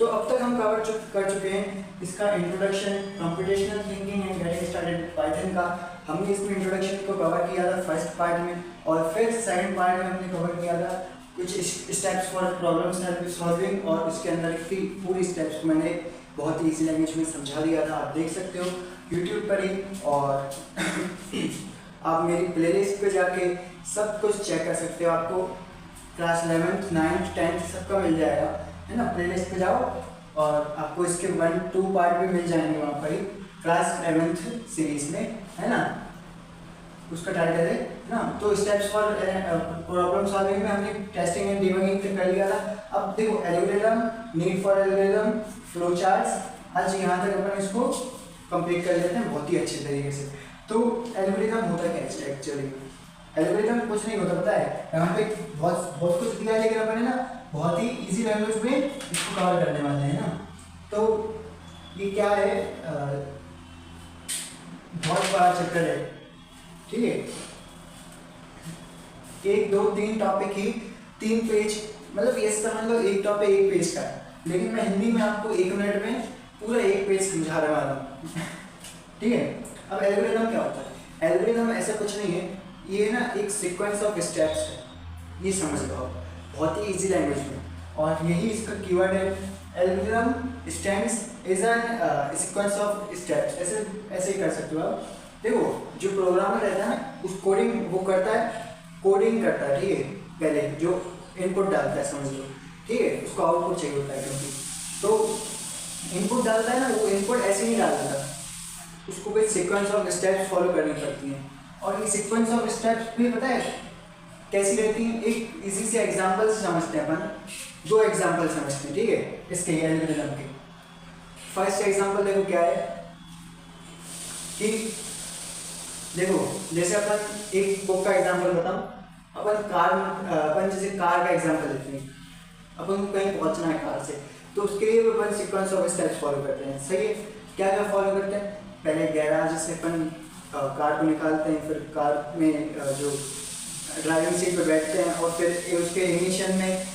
तो अब तक हम कर चुके हैं इसका introduction, computational thinking and getting started Python का। हमने इसमें इंट्रोडक्शन को कवर किया था फर्स्ट पार्ट में, और फिर सेकंड पार्ट में हमने कवर किया था कुछ स्टेप्स फॉर प्रॉब्लम सॉल्विंग, और उसके अंदर की पूरी स्टेप्स को मैंने बहुत ही ईजी लैंग्वेज में समझा दिया था। आप देख सकते हो यूट्यूब पर ही, और आप मेरी प्लेलिस्ट पे जाके सब कुछ चेक कर सकते हो। आपको क्लास 11th 9th 10th सबका मिल जाएगा, है ना। प्लेलिस्ट पे जाओ और आपको इसके 1-2 पार्ट भी मिल जाएंगे वहाँ पर ही, क्लास 11th सीरीज में, है ना। उसका टाइटल है ना। तो स्टेप्स फॉर प्रॉब्लम सॉल्विंग में हमने टेस्टिंग एंड डिबगिंग कर लिया था। अब देखो algorithm, need for algorithm, flow charts, आज यहाँ तक अपन इसको कंप्लीट कर लेते हैं बहुत ही अच्छे तरीके से। तो एल्गोरिथम होता क्या है एक्चुअली? एल्गोरिथम कुछ नहीं होता, पता है, यहाँ पे बहुत कुछ दिया है, लेकिन अपन है ना बहुत ही इजी लैंग्वेज में इसको कवर करने वाले हैं ना। तो ये क्या है, बहुत बड़ा चैप्टर है, ठीक है। 1 2 3 टॉपिक ही 3 पेज, मतलब ये समझ लो एक टॉपिक 1 पेज का है, लेकिन मैं हिंदी में आपको 1 मिनट में पूरा 1 पेज समझा रहा हूँ ठीक है। अब एल्गोरिथम क्या होता है? एल्गोरिथम ऐसा कुछ नहीं है, ये ना एक सीक्वेंस ऑफ स्टेप्स है, ये समझ लो आप बहुत ही इजी लैंग्वेज में, और यही इसका कीवर्ड है। Algorithm stands is an sequence of steps, ऐसे ही कर सकते हो आप। देखो जो प्रोग्रामर रहता है ना, उस कोडिंग वो करता है, कोडिंग करता है, ठीक है। पहले जो इनपुट डालता है समझ लो, ठीक है, उसको आउटपुट चाहिए होता है, क्योंकि तो इनपुट डालता है ना, वो इनपुट ऐसे नहीं डाल देता, उसको कोई सीक्वेंस ऑफ स्टेप्स फॉलो करनी पड़ती हैं। और ये सीक्वेंस ऑफ स्टेप्स भी पता है कैसी रहती हैं? एक इजी से एग्जांपल से समझते हैं अपन, 2 एग्जांपल समझते हैं, ठीक है, इसके एल्गोरिथम के। फर्स्ट एग्जांपल देखो क्या है कि देखो जैसे अपन एक बुक का एग्जांपल बताऊं, अपन जैसे कार का एग्जांपल लेते हैं, अपन को कहीं पहुंचना है कार से, तो उसके लिए अपन सीक्वेंस ऑफ स्टेप्स फॉलो करते हैं, सही है। क्या क्या फॉलो करते हैं? पहले गैराज से अपन कार को निकालते हैं, फिर कार में जो ड्राइविंग सीट पे बैठते हैं, और फिर उसके इग्निशन में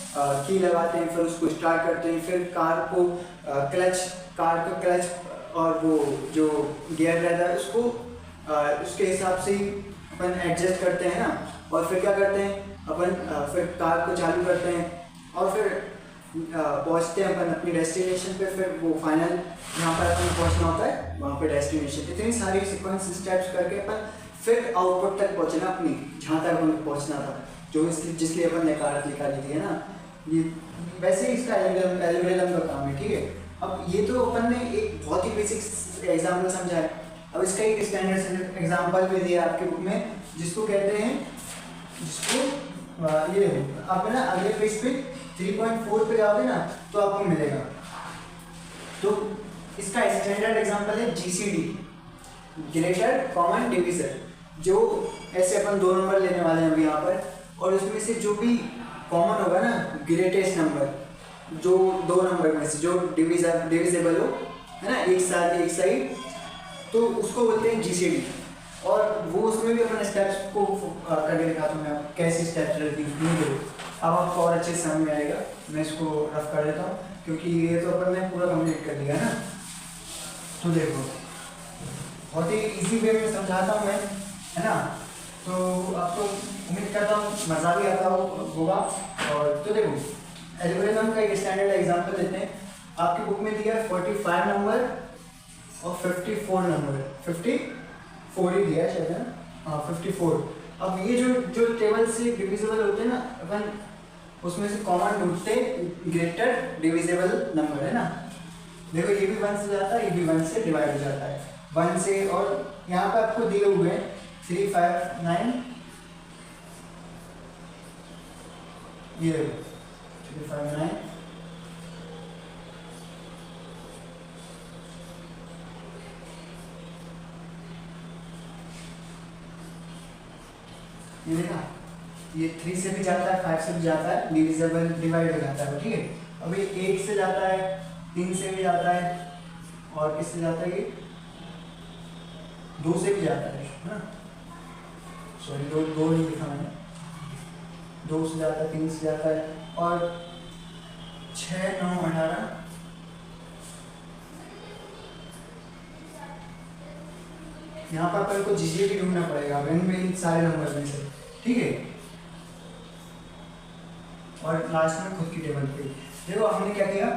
की लगाते हैं, फिर उसको स्टार्ट करते हैं, फिर कार का क्लच और वो जो गियर रहता है उसको उसके हिसाब से अपन एडजस्ट करते हैं ना। और फिर क्या करते हैं अपन, फिर कार को चालू करते हैं, और फिर पहुंचते हैं अपन अपनी डेस्टिनेशन पे। फिर वो फाइनल जहाँ पर अपन पहुंचना होता है वहाँ पे डेस्टिनेशन, इतनी सारी सीक्वेंस स्टेप्स करके अपन फिर आउटपुट तक पहुंचना, अपनी जहाँ तक अपन पहुंचना था, जो जिसलिए अपन ने कार निकाली थी, है ना। ये वैसे ही इसका एल्गोरिथम का काम है, ठीक है। अब ये तो अपन ने एक बहुत ही बेसिक एग्जाम्पल समझा है। अब इसका एक स्टैंडर्ड एग्जाम्पल भी दिया आपके बुक में, जिसको कहते हैं, जिसको ये आप ना अगले पेज पे 3.4 पे जाओगे ना तो आपको मिलेगा। तो इसका स्टैंडर्ड एग्जांपल है जीसीडी, ग्रेटर कॉमन डिवीजर। जो ऐसे अपन 2 नंबर लेने वाले हैं अभी यहाँ पर, और उसमें से जो भी कॉमन होगा ना, ग्रेटेस्ट नंबर, जो 2 नंबर में से जो डिविजिबल हो, है ना, एक साथ एक साइड, तो उसको बोलते हैं जीसीडी। और वो उसमें भी अपन स्टेप्स को करके दिखाता हूँ मैं, कैसी स्टेप्स रहती हैं। अब आपको और अच्छे से समझ में आएगा, मैं इसको रफ कर देता हूँ, क्योंकि ये तो अपन ने पूरा कंप्लीट कर लिया है ना। तो देखो बहुत ही इजी वे में समझाता हूँ मैं, है ना। तो आपको उम्मीद करता हूँ मज़ा भी आता होगा। और तो देखो एल्गोरिथम का एक स्टैंडर्ड एग्जांपल लेते हैं। आपकी बुक में दिया है 45 नंबर और 54 नंबर, 54 ही दिया है शायद, है ना, हाँ 54। अब ये जो टेबल से डिविजिबल होते हैं ना, अपन उसमें से कॉमन ढूंढते ग्रेटर डिविजिबल नंबर, है ना। देखो ये भी 1 से जाता है, ये भी 1 से डिवाइड हो जाता है, 1 से। और यहाँ पे आपको दिए हुए हैं 3 5 9, ये 3 5 9, ये देखा, ये 3 से भी जाता है, 5 से भी जाता है, डिविजिबल डिवाइड हो जाता है, ठीक है। अब ये 1 से जाता है, 3 से भी जाता है, और किससे जाता है? ये 2 से भी जाता है ना, सॉरी 2 नहीं लिखा मैंने, 2 से जाता है, 3 से जाता है, और 6 9 18 यहाँ पर अपन को जीसीडी ढूंढना पड़ेगा इनमें इन सारे नंबर में से, ठीक है। और लास्ट में खुद की टेबल पे देखो हमने क्या किया,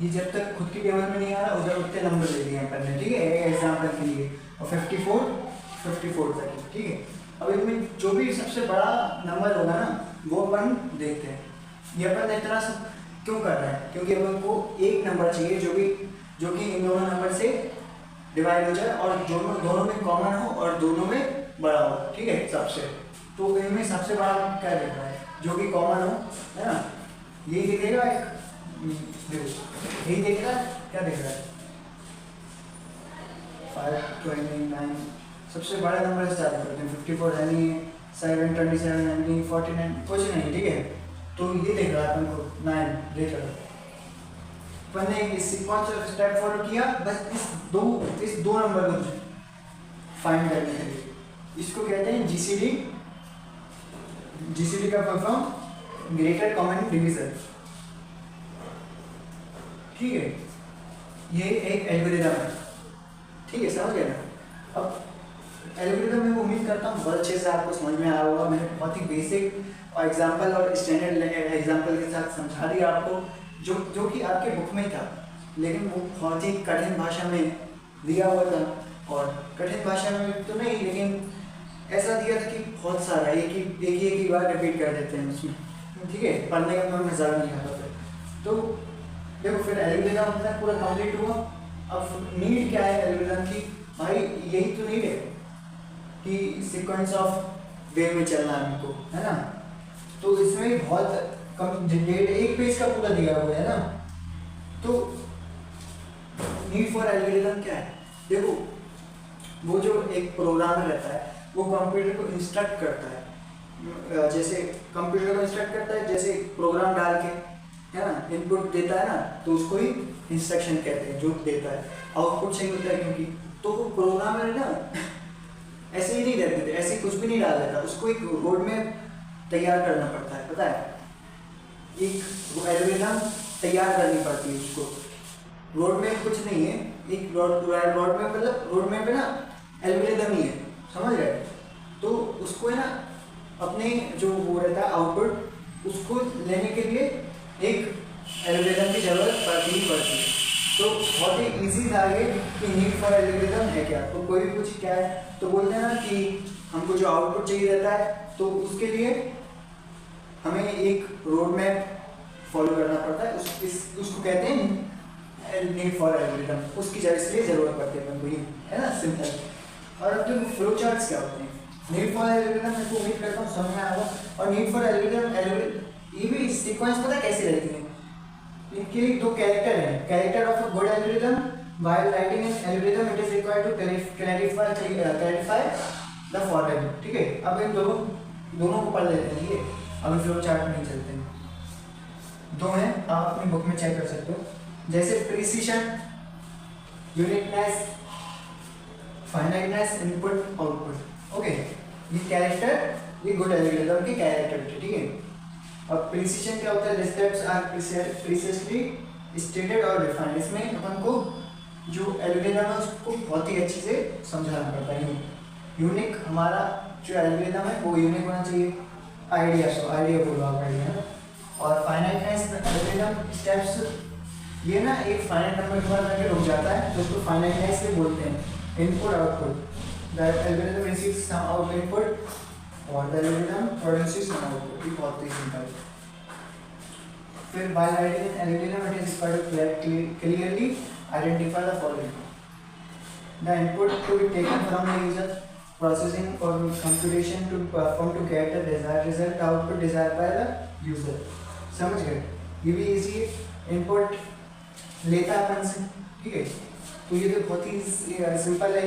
ये जब तक खुद की टेबल में नहीं आ रहा उधर उतने नंबर ले लिए अपन ने, ठीक है, एग्जाम्पल के लिए, और 54 तक, ठीक है। अब इनमें जो भी सबसे बड़ा नंबर होगा ना वो अपन देखते हैं। ये अपन इतना सब क्यों कर रहे हैं, क्योंकि अपन को एक नंबर चाहिए जो कि इन दोनों नंबर से डिवाइड हो जाए और दोनों में कॉमन हो और दोनों में बड़ा हो, ठीक है। सबसे तो इनमें सबसे बड़ा क्या देख रहा है, जो कि कॉमन हो, है ना, यही दिखेगा। यही देख रहा है, क्या देख रहा है, 529 सबसे बड़ा नंबर से स्टार्ट करते हैं। 54 है नहीं, 727 है नहीं, 49 कुछ नहीं, ठीक है। तो ये देख रहा है अपन को 9 देख रहा है। अपन ने इस सीक्वेंस ऑफ स्टेप फॉलो किया बस इस दो नंबर को फाइंड करने के लिए। इसको कहते हैं जीसीडी। जीसीडी का full form greater common division, ठीक है। ये एक एल्गोरिथम है, ठीक है, समझ गए ना। अब एल्गोरिथम मैं उम्मीद करता हूँ बहुत अच्छे से आपको समझ में आया होगा। मैंने बहुत ही बेसिक और एग्जांपल और स्टैंडर्ड एग्जांपल के साथ समझा दिया आपको, जो कि आपके बुक में था, लेकिन वो बहुत ही कठिन भाषा में दिया हुआ था। और कठिन भाषा में तो नहीं, लेकिन ऐसा दिया था कि बहुत सारा एक ही बार रिपीट कर देते हैं उसमें, ठीक है। पढ़ने का मजा नहीं आता था। तो देखो फिर एल्गोरिथम अपना पूरा कंप्लीट हुआ। अब नीड क्या है एल्गोरिथम की, भाई यही तो नीड है कि सीक्वेंस ऑफ वे में चलना है हमको, है ना। तो इसमें बहुत कम डेट, एक पेज का पूरा दिया हुआ है ना। तो नीड फॉर एल्गोरिथम क्या है, देखो वो जो एक प्रोग्रामर रहता है वो कंप्यूटर को इंस्ट्रक्ट करता है, जैसे कंप्यूटर को इंस्ट्रक्ट करता है, जैसे प्रोग्राम डाल के, है ना, इनपुट देता है ना, तो उसको ही इंस्ट्रक्शन कहते हैं, जो देता है। आउटपुट सही होता है क्योंकि, तो वो प्रोग्रामर है ना ऐसे ही नहीं रहते थे, ऐसे कुछ भी नहीं डाल देता, उसको एक रोड मैप तैयार करना पड़ता है, पता है, एक एल्गोरिथम तैयार करनी पड़ती है उसको। रोड मैप कुछ नहीं है, एक रोड मैप मतलब रोड मैप है ना, एल्गोरिथम ही है, समझ रहे। तो उसको है ना अपने जो वो रहता है आउटपुट, उसको लेने के लिए एक एल्गोरिथम की जरूरत पड़ती है। तो बहुत ही इजी था ये कि नीड फॉर एल्गोरिथम है क्या। तो कोई भी पूछे क्या है तो बोलते हैं ना कि हमको जो आउटपुट चाहिए रहता है, तो उसके लिए हमें एक रोड मैप फॉलो करना पड़ता है, उसको कहते हैं नीड फॉर एल्गोरिथम। उसकी इसलिए जरूरत पड़ती है हमको, ये है ना, सिंपल। और अब जो फ्लो चार्ट्स क्या होते हैं, नीड फॉर एल्गोरिथम मैं तो उम्मीद करता हूँ समझ में आया। और नीड फॉर एल्गोरिथम ये भी सीक्वेंस पता कैसे रहती है, इनके लिए दो कैरेक्टर हैं। Character of a good algorithm, while writing an algorithm it is required to clarify the following, ठीक है। अब इन दोनों को पढ़ लेते हैं, ये अब फ्लो चार्ट में नहीं चलते हैं। दो हैं, आप अपनी बुक में चेक कर सकते हो, जैसे precision, uniqueness, finiteness, input output, okay. ये कैरेक्टर, ये गुड एल्गोरिथम के कैरेक्टर थे, ठीक है। अब प्रिसीशन क्या होता है, स्टेप्स आर प्रीसाइजली स्टेटेड और डिफाइंड। इसमें अपन को जो एल्गोरिथम है उसको बहुत ही अच्छे से समझाना पड़ता है। यूनिक हमारा जो एल्गोरिथम है वो यूनिक होना चाहिए, आइडिया बोलो आप, आइडिया। और फाइनाइटनेस एल्गोरिथम स्टेप्स, ये ना एक फाइनाइट नंबर के बाद आके रुक जाता है, तो उसको फाइनाइटनेस से बोलते हैं। Input output, the algorithm receives some out input और the algorithm produces some output. ये बहुत ही सिंपल। फिर by writing an algorithm it is required to clearly identify the following, the input to be taken from the user processing और computation to perform to get the desired result, output desired by the user. समझ गए, ये भी easy है। Input लेता है अपन से, ठीक है। तो ये तो बहुत ही सिंपल है।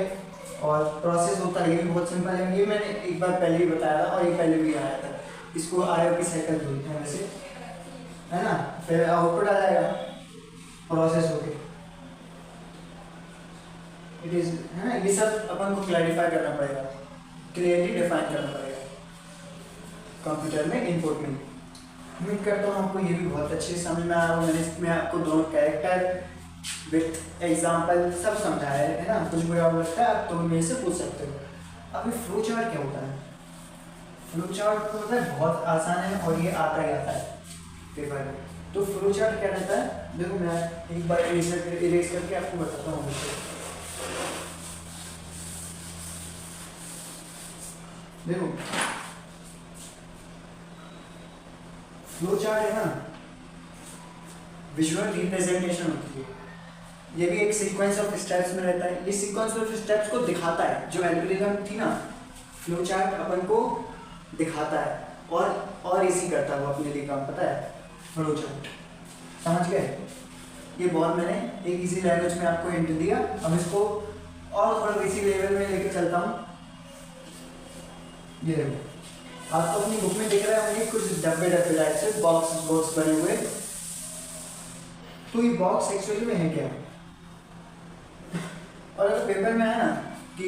और प्रोसेस होता है, ये भी बहुत सिंपल है। ये मैंने एक बार पहले ही बताया था और ये पहले भी आया था। इसको आयो की साइकिल बोलते हैं वैसे, है ना। फिर आउटपुट आ जाएगा प्रोसेस होके, इट इज, है ना। ये सब अपन को क्लैरिफाई करना पड़ेगा, क्लियरली डिफाइन करना पड़ेगा कंप्यूटर में, इनपुट में। उम्मीद करता हूँ आपको ये भी बहुत अच्छे से समझ में आया होगा। मैंने इसमें आपको दोनों कैरेक्टर विथ एग्जाम्पल सब समझाया है ना। कुछ बुरा लगता है आप तो मेरे से पूछ सकते हो। अभी फ्लो चार्ट क्या होता है? फ्लो चार्ट तो होता है बहुत आसान है और ये आता ही आता है पेपर में। तो फ्लो चार्ट क्या रहता है, देखो मैं एक बार इरेज करके आपको बताता हूँ। देखो फ्लो चार्ट है ना, विजुअल रिप्रेजेंटेशन होती है। ये भी एक सीक्वेंस ऑफ स्टेप्स में रहता है। ये सीक्वेंस ऑफ स्टेप्स को दिखाता है, जो एल्गोरिथम थी ना फ्लो चार्ट अपन को दिखाता है और इजी करता है वो अपने लिए काम, पता है फ्लो चार्ट। समझ गए? ये बहुत मैंने एक इजी लैंग्वेज में आपको हिंट दिया। अब इसको और थोड़ा बेसिक लेवल में लेके चलता हूँ। ये देखो आपको अपनी बुक में दिख रहा होंगे कुछ डब्बे डब्बे टाइप से बॉक्स बने हुए। तो ये बॉक्स एक्चुअली में है क्या? और अगर पेपर में है ना कि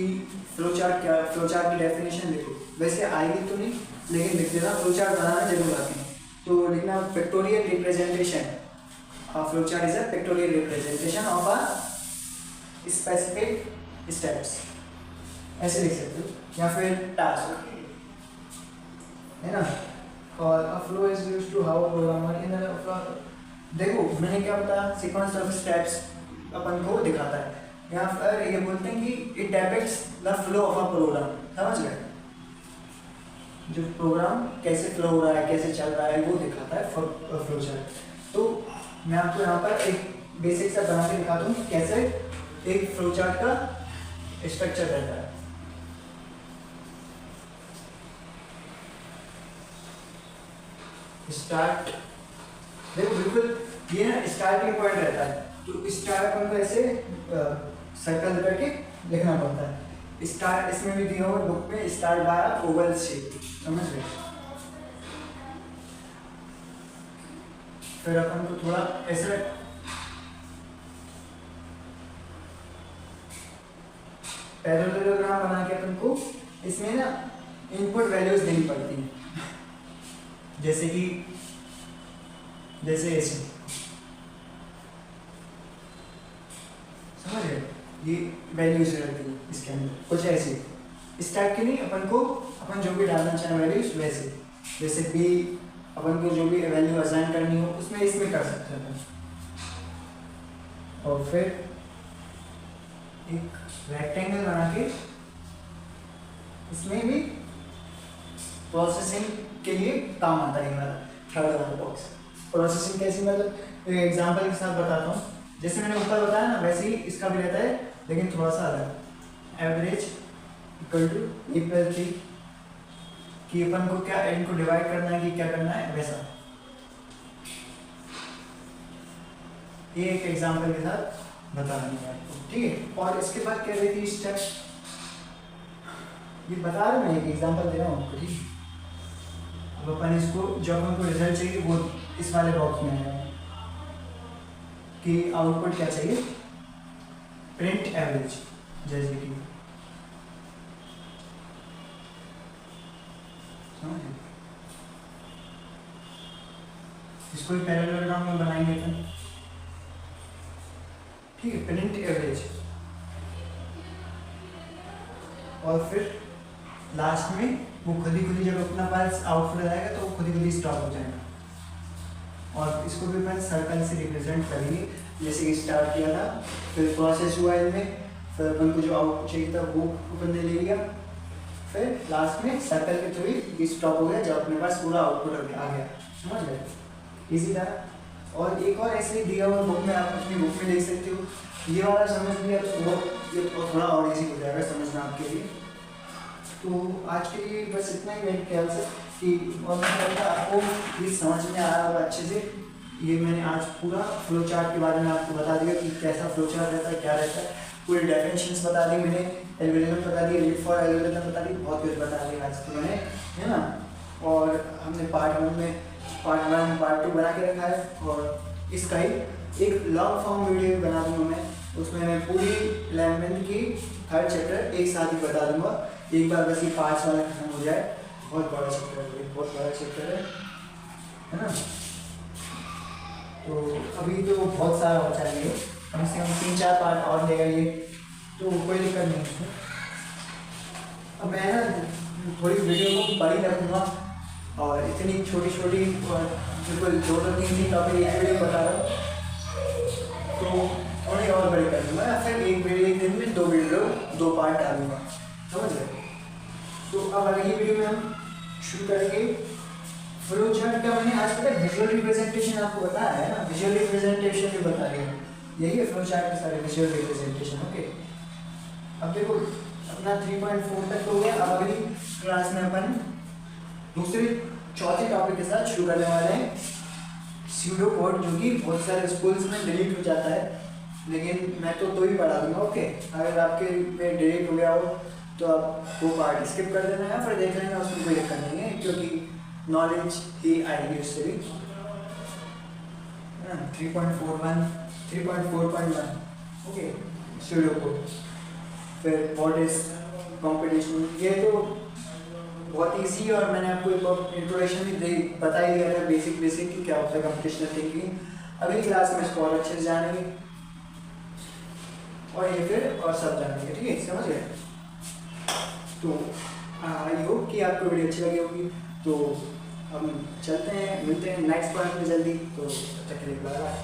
फ्लो चार्ट क्या, फ्लो चार्ट की डेफिनेशन लिखो, वैसे आएगी तो नहीं लेकिन लिख देना फ्लो चार्ट बनाना जरूर आती है। तो लिखना pictorial representation, flow chart is a pictorial representation of a specific steps, ऐसे लिख सकते हो। या फिर टास्क है ना, और a flow is used to how programmer in देखो मैंने क्या बताया, सीक्वेंस ऑफ स्टेप्स अपन को दिखाता है। या फिर ये बोलते हैं कि it depicts the flow of a program. समझ गए? जो प्रोग्राम कैसे फ्लो हो रहा है, कैसे चल रहा है, वो दिखाता है फ्लो चार्ट। तो मैं आपको यहाँ पर एक बेसिक सा बना के दिखाता हूँ कि कैसे एक फ्लो चार्ट का स्ट्रक्चर रहता है। स्टार्ट, देखो बिल्कुल ये ना स्टार्टिंग पॉइंट रहता है। तो स्टार्ट पॉइंट को ऐसे सर्कल करके लिखना पड़ता है। स्टार्ट इसमें भी दिया हुआ बुक में, स्टार्ट बाय ओवल शेप। समझ गए? फिर अपन को थोड़ा ऐसे पैरेललोग्राम बना के अपन को इसमें ना इनपुट वैल्यूज देनी पड़ती हैं, जैसे ऐसे। समझ गए? ये वैल्यूज रहती है इसके अंदर कुछ ऐसे, इस टाइप की नहीं। अपन जो भी डालना चाहें वैल्यूज वैसे, जैसे बी अपन को जो भी वैल्यू असाइन करनी हो उसमें इसमें कर सकते हैं। और फिर एक रेक्टेंगल बना के इसमें भी प्रोसेसिंग के लिए काम आता है हमारा थर्ड वाला बॉक्स। प्रोसेसिंग कैसी, मतलब एग्जांपल के साथ बताता हूँ। जैसे मैंने ऊपर बताया ना वैसे ही इसका भी रहता है, लेकिन थोड़ा सा अलग। एवरेज इक्वल टू E+3 कि अपन को क्या इनको डिवाइड करना है कि क्या करना है, वैसा। ये एक एग्जांपल के साथ बता रही हूँ आपको, ठीक है। और इसके बाद क्या रहती है स्टेप, ये बता रहा हूँ मैं, एक एग्जांपल दे रहा हूँ आपको, ठीक है। अब अपन इसको जो अपन को रिजल्ट चाहिए वो इस वाले बॉक्स में है कि आउटपुट क्या चाहिए, प्रिंट एवरेज, जैसे कि इसको पैरेललोग्राम में बनाएंगे अपन, ठीक है, प्रिंट एवरेज। और फिर लास्ट में वो खुद ही जब अपना पास आउटपुट आएगा तो वो खुद ही स्टॉप हो जाएगा। और इसको भी अपन सर्कल से रिप्रेजेंट करेंगे, जैसे कि स्टार्ट किया था, फिर प्रोसेस हुआ इनमें, फिर अपन को जो आउटपुट चाहिए था वो अपन ने ले लिया, फिर लास्ट में सर्कल के थ्रू ही स्टॉप हो गया जब अपने पास पूरा आउटपुट आ गया। समझ गए? इजी था। और एक और ऐसे दिया हुआ बुक में, आप अपनी बुक में देख सकते हो। ये वाला समझ लिया तो वो ये थोड़ा और इजी हो जाएगा समझना आपके लिए। तो आज के लिए बस इतना ही मेरे ख्याल से कि, और मैं कहता आपको ये समझ में आया होगा अच्छे से। ये मैंने आज पूरा फ्लो चार्ट के बारे में आपको बता दिया कि कैसा फ्लो चार्ट रहता है, क्या रहता है, पूरी डेफिनेशंस बता दी मैंने, एल्गोरिथम बता दी, रीड फॉर एल्गोरिथम बता दी, बहुत कुछ बता दिया आज तो मैंने, है ना। और हमने पार्ट 1 में पार्ट 2 बना के रखा है, और इसका ही एक लॉन्ग फॉर्म वीडियो बना दूंगा मैं, उसमें मैं पूरी 11th की 3rd चैप्टर एक साथ ही बता दूंगा। एक बार बस ये पार्ट्स वाला खत्म हो जाए। बहुत बड़ा चैप्टर है, बहुत बड़ा चैप्टर है ना। तो अभी तो बहुत सारा बचा है, कम से कम 3-4 पार्ट और लेगा ये, तो कोई दिक्कत नहीं है। अब मैं ना थोड़ी वीडियो को बड़ी रखूँगा और इतनी छोटी छोटी और बिल्कुल 2-3 टॉपिक एक वीडियो बता रहा हूँ, तो थोड़ी और बड़ी कर दूँगा या फिर एक वीडियो एक दिन में 2 वीडियो 2 पार्ट डालूँगा, समझ गए। तो अब अगली वीडियो में हम शुरू करेंगे फ्लो चार्ट का। मैंने आज तक विजुअल रिप्रेजेंटेशन आपको बताया है ना, विजुअल रिप्रेजेंटेशन भी बता रही है, यही है फ्लो चार्ट के सारे विजुअल रिप्रेजेंटेशन। ओके, अब देखो अपना 3.4 तक हो गया। अब अगली क्लास में अपन दूसरे चौथे टॉपिक के साथ शुरू करने वाले हैं स्यूडो कोड, जो कि बहुत सारे स्कूल्स में डिलीट हो जाता है, लेकिन मैं तो ही पढ़ा दूंगा। ओके, अगर आपके में डिलीट हो गया हो तो आप वो पार्ट स्किप कर देना या फिर देख लेना, उसमें कोई दिक्कत नहीं है, क्योंकि नॉलेज ही आएगी उससे भी। 3.41 3.4.1 ओके स्यूडो कोड। फिर व्हाट इज कंपटीशन, ये तो बहुत ईजी, और मैंने आपको एक इंट्रोडक्शन भी बता ही दिया था, बेसिक कि क्या होता है कंपटीशनल थिंकिंग। अगली क्लास में इसको और अच्छे से जानेंगे और ये फिर और सब जानेंगे, ठीक है, समझ गए। तो आई होप कि आपको वीडियो अच्छी लगी होगी। तो हम चलते हैं, मिलते हैं नेक्स्ट पॉइंट में जल्दी, तो तब तक के लिए बाय बाय।